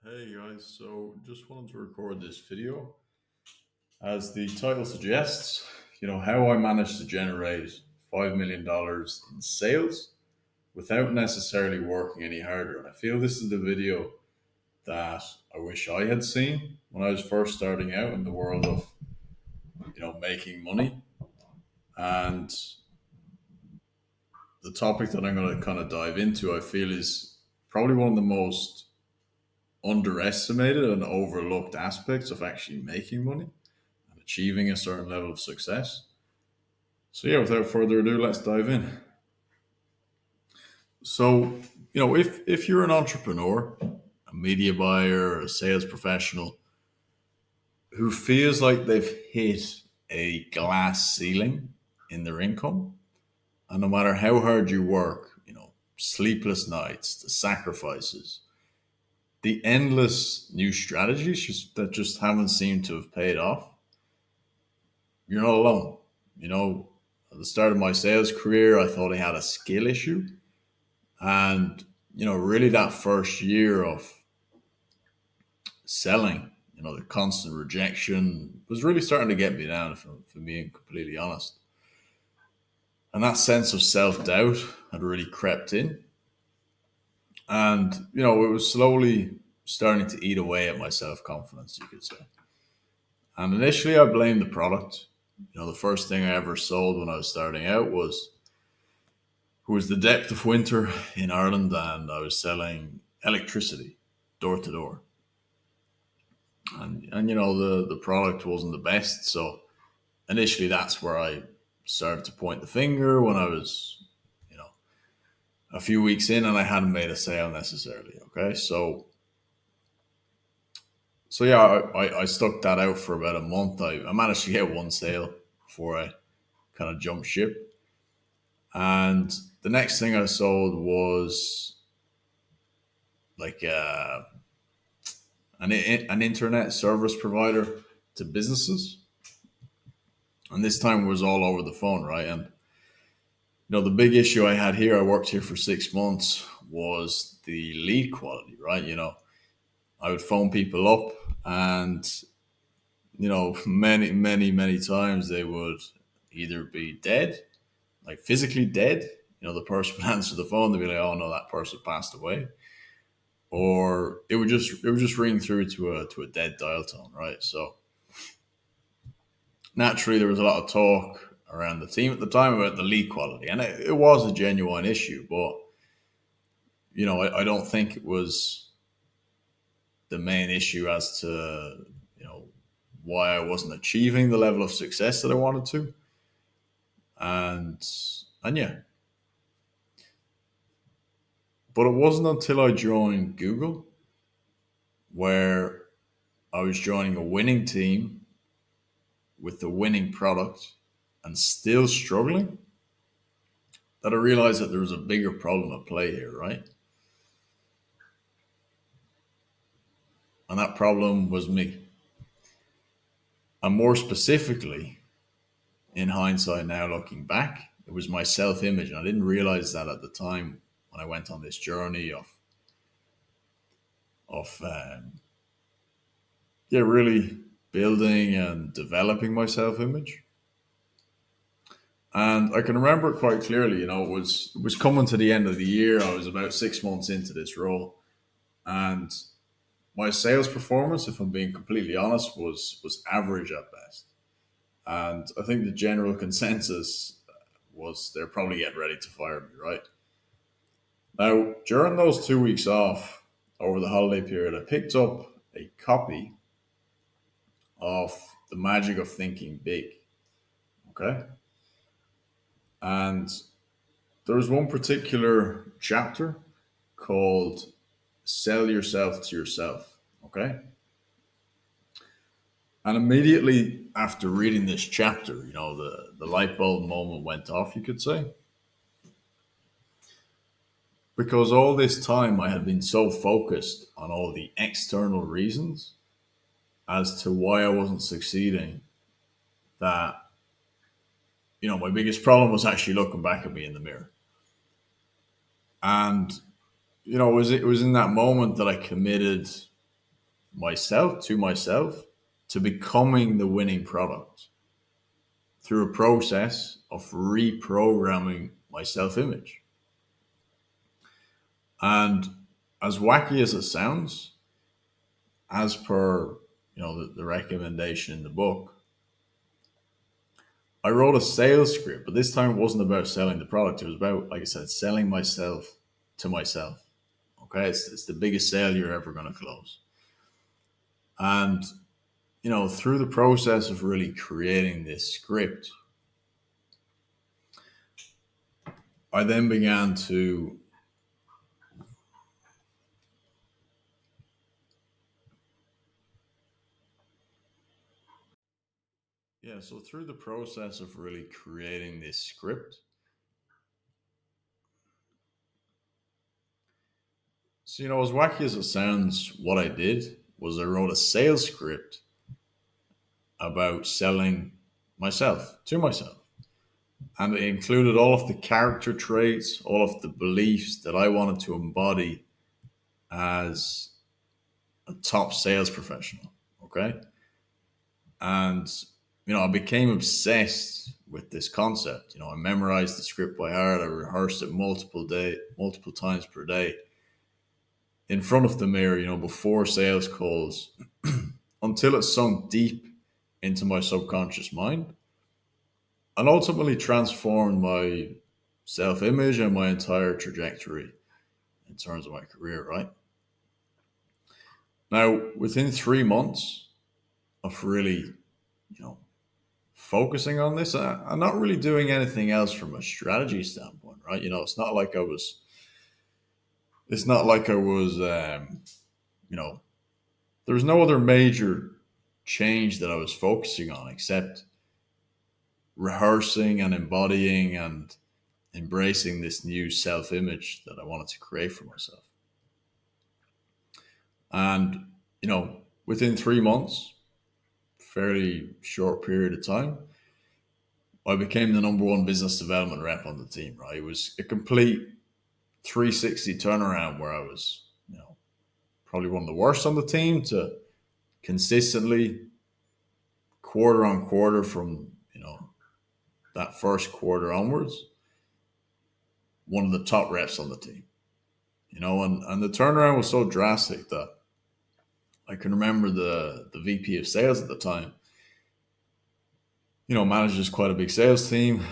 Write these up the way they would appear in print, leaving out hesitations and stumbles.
Hey guys, so just wanted to record this video. As the title suggests, how I managed to generate $5 million in sales without necessarily working any harder. And I feel this is the video that I wish I had seen when I was first starting out in the world of, making money. And the topic that I'm going to kind of dive into, I feel is probably one of the most underestimated and overlooked aspects of actually making money and achieving a certain level of success. So yeah, without further ado, let's dive in. So, if you're an entrepreneur, a media buyer, a sales professional who feels like they've hit a glass ceiling in their income, and no matter how hard you work, sleepless nights, the sacrifices, the endless new strategies that just haven't seemed to have paid off, you're not alone. You know, at the start of my sales career, I thought I had a skill issue. And, really that first year of selling, the constant rejection was really starting to get me down, for being completely honest. And that sense of self doubt had really crept in. And, it was slowly starting to eat away at my self confidence, you could say. And initially, I blamed the product. The first thing I ever sold when I was starting out was the depth of winter in Ireland, and I was selling electricity door to door. And the product wasn't the best, so initially that's where I started to point the finger when I was you know a few weeks in and I hadn't made a sale necessarily. Okay, so yeah, I stuck that out for about a month. I managed to get one sale before I kind of jumped ship. And the next thing I sold was like an internet service provider to businesses, and this time was all over the phone, right? And the big issue I had here, I worked here for 6 months, was the lead quality, right? I would phone people up, and many times they would either be dead, like physically dead. The person would answer the phone, they'd be like, "Oh no, that person passed away," or it would just ring through to a dead dial tone, right? So naturally, there was a lot of talk around the team at the time about the lead quality, and it was a genuine issue, but I don't think it was the main issue as to why I wasn't achieving the level of success that I wanted to, and yeah. But it wasn't until I joined Google, where I was joining a winning team with the winning product and still struggling, that I realized that there was a bigger problem at play here, right? And that problem was me. And more specifically, in hindsight now looking back, it was my self image. And I didn't realize that at the time when I went on this journey of yeah, really building and developing my self image. And I can remember it quite clearly. It was coming to the end of the year. I was about 6 months into this role, and my sales performance, if I'm being completely honest, was average at best. And I think the general consensus was they're probably getting ready to fire me, right? Now, during those 2 weeks off over the holiday period, I picked up a copy of The Magic of Thinking Big. Okay. And there was one particular chapter called Sell Yourself to Yourself. Okay. And immediately after reading this chapter, the light bulb moment went off, you could say. Because all this time I had been so focused on all the external reasons as to why I wasn't succeeding, that my biggest problem was actually looking back at me in the mirror. And it was in that moment that I committed myself to myself to becoming the winning product through a process of reprogramming my self image. And as wacky as it sounds, as per the recommendation in the book, I wrote a sales script, but this time it wasn't about selling the product. It was about, like I said, selling myself to myself. Okay, it's the biggest sale you're ever going to close. And through the process of really creating this script, I then began to yeah. So through the process of really creating this script, so as wacky as it sounds, what I did was I wrote a sales script about selling myself to myself. And it included all of the character traits, all of the beliefs that I wanted to embody as a top sales professional. Okay. And, I became obsessed with this concept. I memorized the script by heart. I rehearsed it multiple times per day in front of the mirror, before sales calls until it sunk deep into my subconscious mind and ultimately transformed my self image and my entire trajectory in terms of my career, right? Now, within 3 months of really, focusing on this, I'm not really doing anything else from a strategy standpoint, right? It's not like I was, you know, there was no other major change that I was focusing on except rehearsing and embodying and embracing this new self image that I wanted to create for myself. And, within 3 months, fairly short period of time, I became the number one business development rep on the team, right? It was a complete 360 turnaround where I was, probably one of the worst on the team to consistently quarter on quarter from, that first quarter onwards, one of the top reps on the team, and the turnaround was so drastic that I can remember the VP of sales at the time, manages quite a big sales team.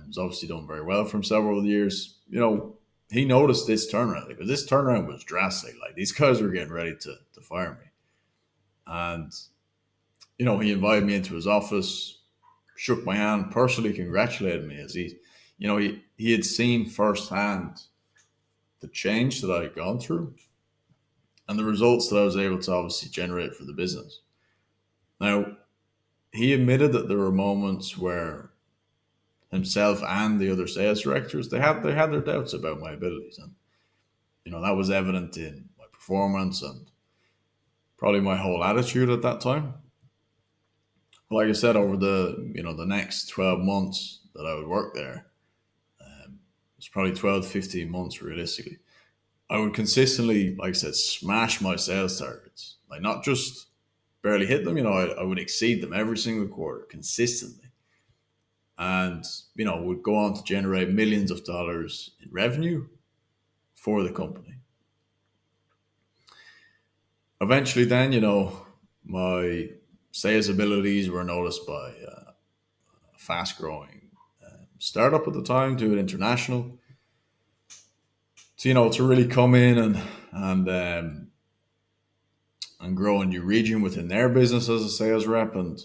He's obviously done very well from several years. He noticed this turnaround because this turnaround was drastic. Like these guys were getting ready to fire me. And, he invited me into his office, shook my hand, personally congratulated me as he had seen firsthand the change that I had gone through and the results that I was able to obviously generate for the business. Now, he admitted that there were moments where himself and the other sales directors they had their doubts about my abilities, and that was evident in my performance and probably my whole attitude at that time. Like I said, over the next 12 months that I would work there, it's probably 12 to 15 months realistically, I would consistently, like I said, smash my sales targets. Like not just barely hit them, I would exceed them every single quarter consistently. And, would go on to generate millions of dollars in revenue for the company. Eventually, then, my sales abilities were noticed by a fast growing startup at the time, Do It International. So, to really come in and grow a new region within their business as a sales rep. And,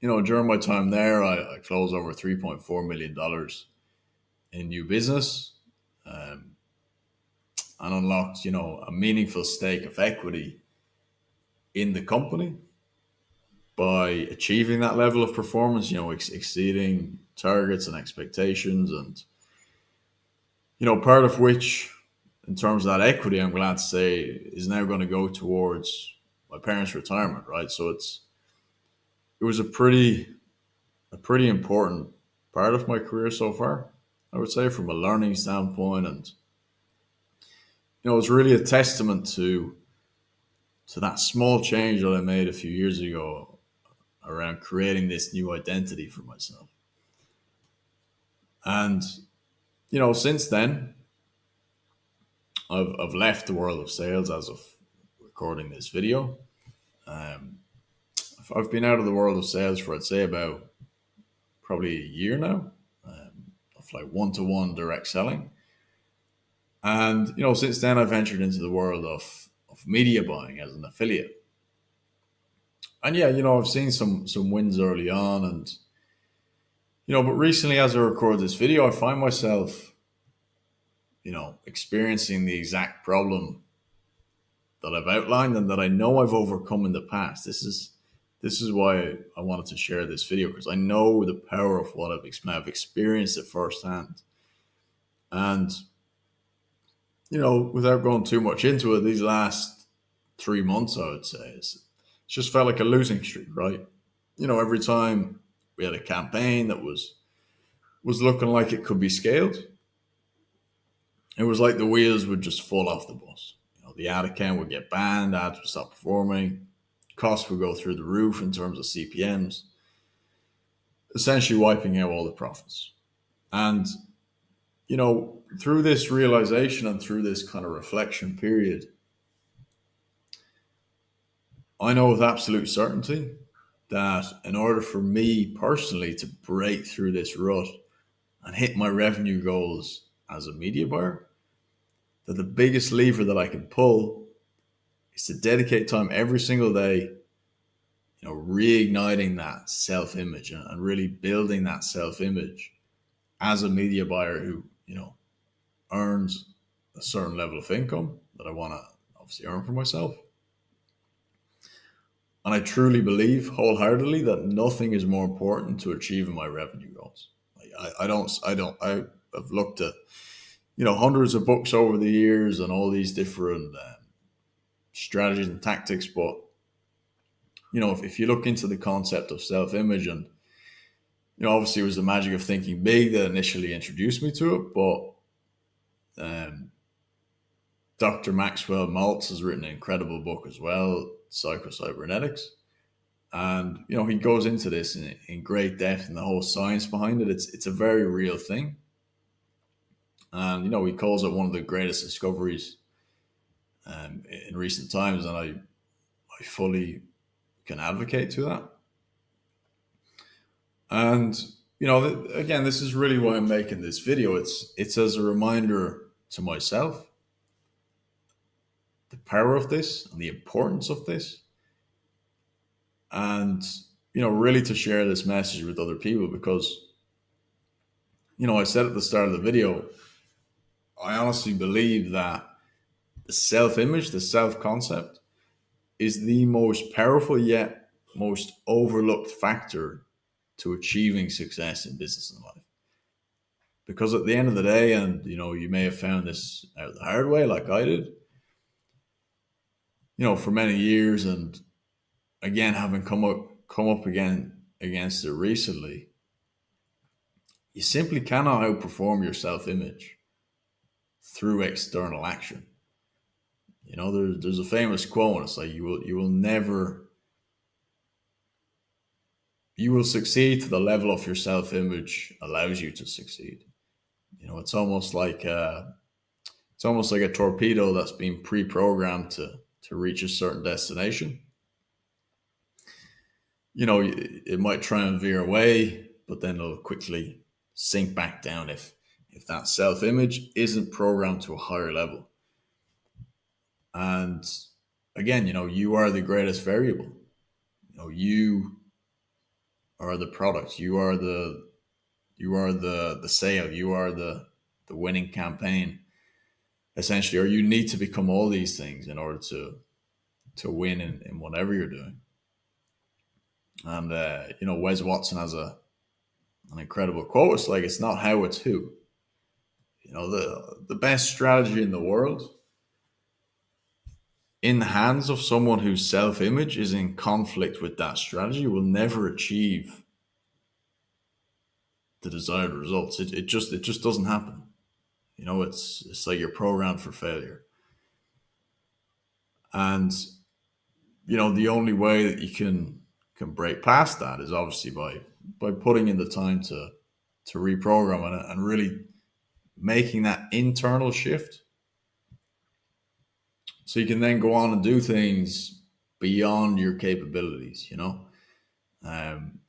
during my time there, I closed over $3.4 million in new business, um, and unlocked, a meaningful stake of equity in the company by achieving that level of performance, exceeding targets and expectations. And, part of which, in terms of that equity, I'm glad to say, is now going to go towards my parents' retirement, right? So it was a pretty important part of my career so far, I would say, from a learning standpoint. And, it's really a testament to So that small change that I made a few years ago around creating this new identity for myself. And, since then, I've left the world of sales as of recording this video. Um, I've been out of the world of sales for, I'd say, about probably a year now, of like one-to-one direct selling. And, since then, I've ventured into the world of media buying as an affiliate. And yeah, I've seen some wins early on, and but recently, as I record this video, I find myself, experiencing the exact problem that I've outlined and that I know I've overcome in the past. This is why I wanted to share this video, because I know the power of what I've experienced it firsthand. And without going too much into it, these last 3 months, I would say, it's just felt like a losing streak, right? Every time we had a campaign that was looking like it could be scaled, it was like the wheels would just fall off the bus. The ad account would get banned, ads would stop performing, costs would go through the roof in terms of CPMs, essentially wiping out all the profits. And, through this realization and through this kind of reflection period, I know with absolute certainty that in order for me personally to break through this rut and hit my revenue goals as a media buyer, that the biggest lever that I can pull is to dedicate time every single day, reigniting that self-image and really building that self-image as a media buyer who, earns a certain level of income that I want to obviously earn for myself. And I truly believe wholeheartedly that nothing is more important to achieving my revenue goals. I've looked at, hundreds of books over the years and all these different strategies and tactics. But, if you look into the concept of self-image, and, obviously it was the magic of thinking big that initially introduced me to it. But Dr. Maxwell Maltz has written an incredible book as well, Psycho-Cybernetics. And, he goes into this in great depth and the whole science behind it. It's a very real thing. And, he calls it one of the greatest discoveries in recent times. And I fully can advocate to that. And, again, this is really why I'm making this video. It's as a reminder to myself, the power of this and the importance of this. And, really to share this message with other people, because, I said at the start of the video, I honestly believe that the self-image, the self-concept, is the most powerful yet most overlooked factor to achieving success in business and life. Because at the end of the day, and you may have found this out the hard way like I did, for many years, and again having come up again against it recently, you simply cannot outperform your self-image through external action. There's a famous quote, and it's like you will succeed to the level of your self-image allows you to succeed. It's almost like a torpedo that's been pre-programmed to reach a certain destination. It might try and veer away, but then it'll quickly sink back down if that self-image isn't programmed to a higher level. And again, you are the greatest variable. You are the product. You are the sale. You are the winning campaign, essentially. Or you need to become all these things in order to win in whatever you're doing. And Wes Watson has an incredible quote. It's like, it's not how, it's who. The best strategy in the world, in the hands of someone whose self-image is in conflict with that strategy, will never achieve the desired results. It just doesn't happen. It's like you're programmed for failure. And the only way that you can break past that is obviously by putting in the time to reprogram it and really making that internal shift, so you can then go on and do things beyond your capabilities. Um,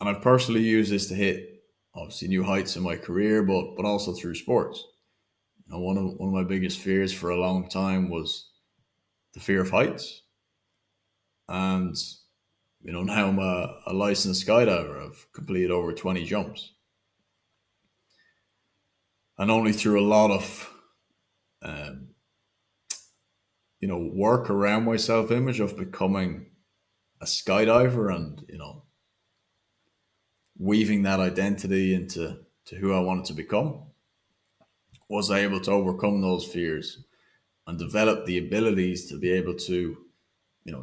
and I've personally used this to hit obviously new heights in my career, but also through sports. One of my biggest fears for a long time was the fear of heights, and now I'm a licensed skydiver. I've completed over 20 jumps, and only through a lot of um, work around my self image of becoming a skydiver, and weaving that identity into who I wanted to become, was I able to overcome those fears and develop the abilities to be able to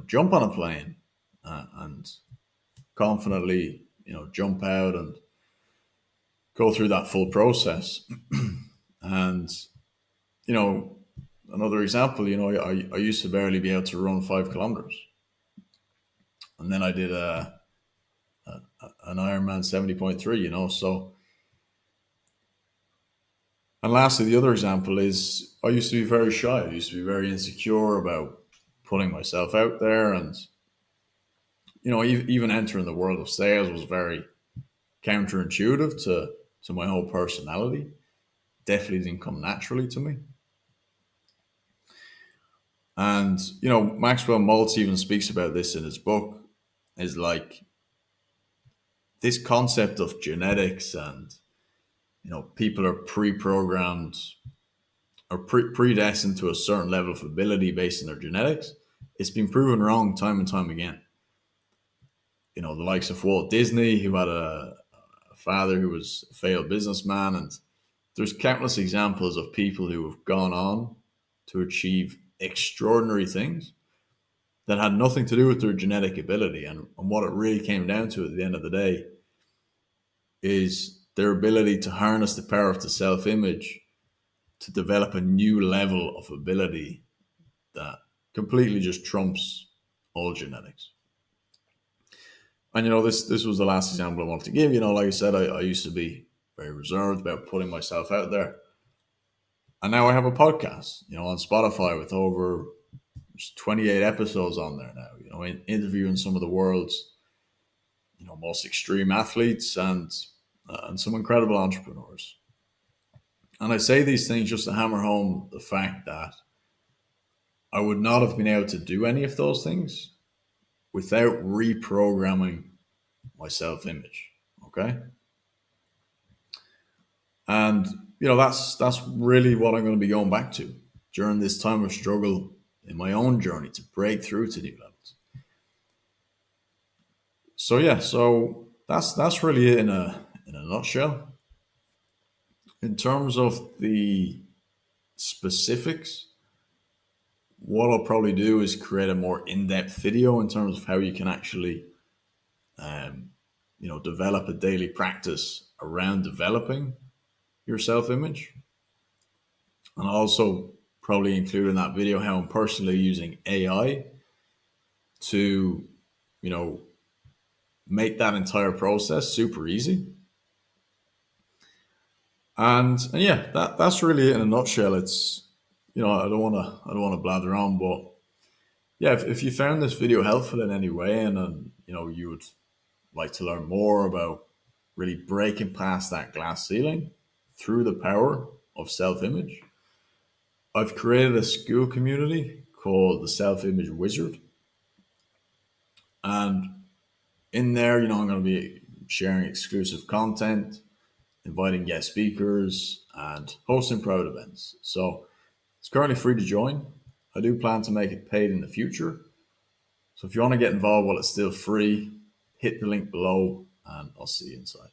jump on a plane, and confidently jump out and go through that full process. And you know another example, I used to barely be able to run 5 kilometers, and then I did an Ironman 70.3. So, and lastly, the other example is I used to be very shy. I used to be very insecure about putting myself out there, and even entering the world of sales was very counterintuitive to my whole personality. Definitely didn't come naturally to me. And Maxwell Maltz even speaks about this in his book. Is like this concept of genetics, and people are pre-programmed or predestined to a certain level of ability based on their genetics. It's been proven wrong time and time again. The likes of Walt Disney, who had a father who was a failed businessman, and there's countless examples of people who have gone on to achieve extraordinary things that had nothing to do with their genetic ability. And what it really came down to at the end of the day is their ability to harness the power of the self image to develop a new level of ability that completely just trumps all genetics. And this was the last example I wanted to give. Like I said, I used to be very reserved about putting myself out there. And now I have a podcast, on Spotify with over 28 episodes on there now, interviewing some of the world's, most extreme athletes, and some incredible entrepreneurs. And I say these things just to hammer home the fact that I would not have been able to do any of those things without reprogramming my self image. Okay. And that's really what I'm going to be going back to during this time of struggle in my own journey to break through to new levels. So yeah, so that's really it in a nutshell. In terms of the specifics, what I'll probably do is create a more in-depth video in terms of how you can actually um, develop a daily practice around developing your self-image. And I'll also probably include in that video how I'm personally using AI to you know make that entire process super easy. And yeah, that's really it in a nutshell. It's I don't want to blather on, but yeah, if you found this video helpful in any way, and you would like to learn more about really breaking past that glass ceiling through the power of self-image, I've created a school community called the Self-Image Wizard. And in there, I'm going to be sharing exclusive content, inviting guest speakers, and hosting private events. So it's currently free to join. I do plan to make it paid in the future. So if you want to get involved while it's still free, hit the link below, and I'll see you inside.